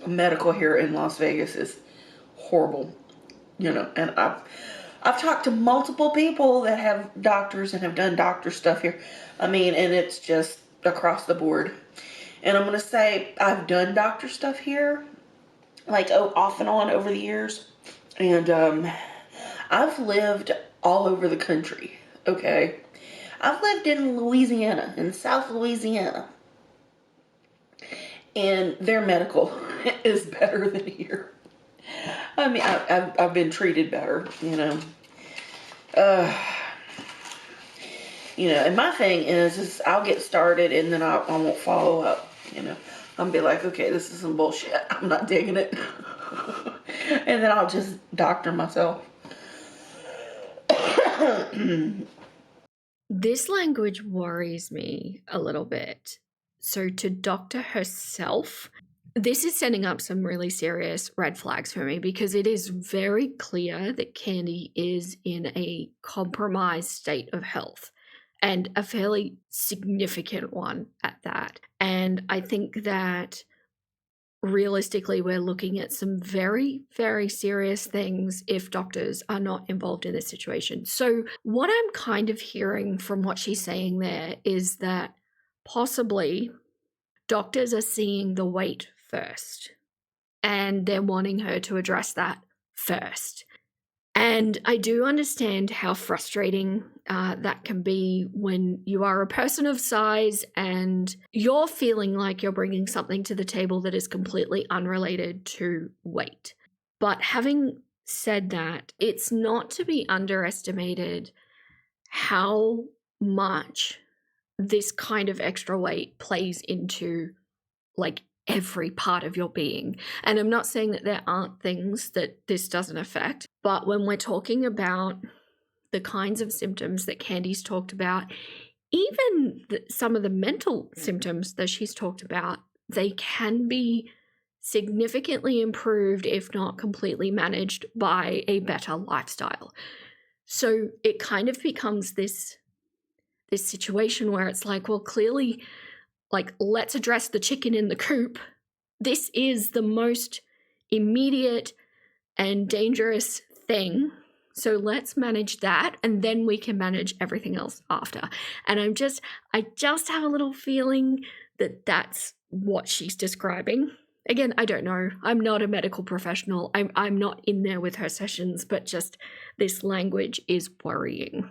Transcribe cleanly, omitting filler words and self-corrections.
medical here in Las Vegas is horrible, and I've talked to multiple people that have doctors and have done doctor stuff here. I mean, and it's just across the board. And I'm going to say I've done doctor stuff here, like off and on over the years. And I've lived all over the country, okay? I've lived in Louisiana, in South Louisiana. And their medical is better than here. I mean, I've been treated better, and my thing is I'll get started and then I won't follow up, I'll be like, okay, this is some bullshit. I'm not digging it. And then I'll just doctor myself. This language worries me a little bit. So to doctor herself, this is setting up some really serious red flags for me, because it is very clear that Candy is in a compromised state of health, and a fairly significant one at that. And I think that realistically, we're looking at some very, very serious things if doctors are not involved in this situation. So what I'm kind of hearing from what she's saying there is that possibly doctors are seeing the weight first, and they're wanting her to address that first. And I do understand how frustrating that can be when you are a person of size and you're feeling like you're bringing something to the table that is completely unrelated to weight. But having said that, it's not to be underestimated how much this kind of extra weight plays into like every part of your being. And I'm not saying that there aren't things that this doesn't affect, but when we're talking about the kinds of symptoms that Candy's talked about, even some of the mental symptoms that she's talked about, they can be significantly improved, if not completely managed, by a better lifestyle. So it kind of becomes this situation where it's like, well, clearly, like, let's address the chicken in the coop. This is the most immediate and dangerous thing. So let's manage that, and then we can manage everything else after. And I just have a little feeling that that's what she's describing. Again, I don't know. I'm not a medical professional. I'm not in there with her sessions, but just this language is worrying.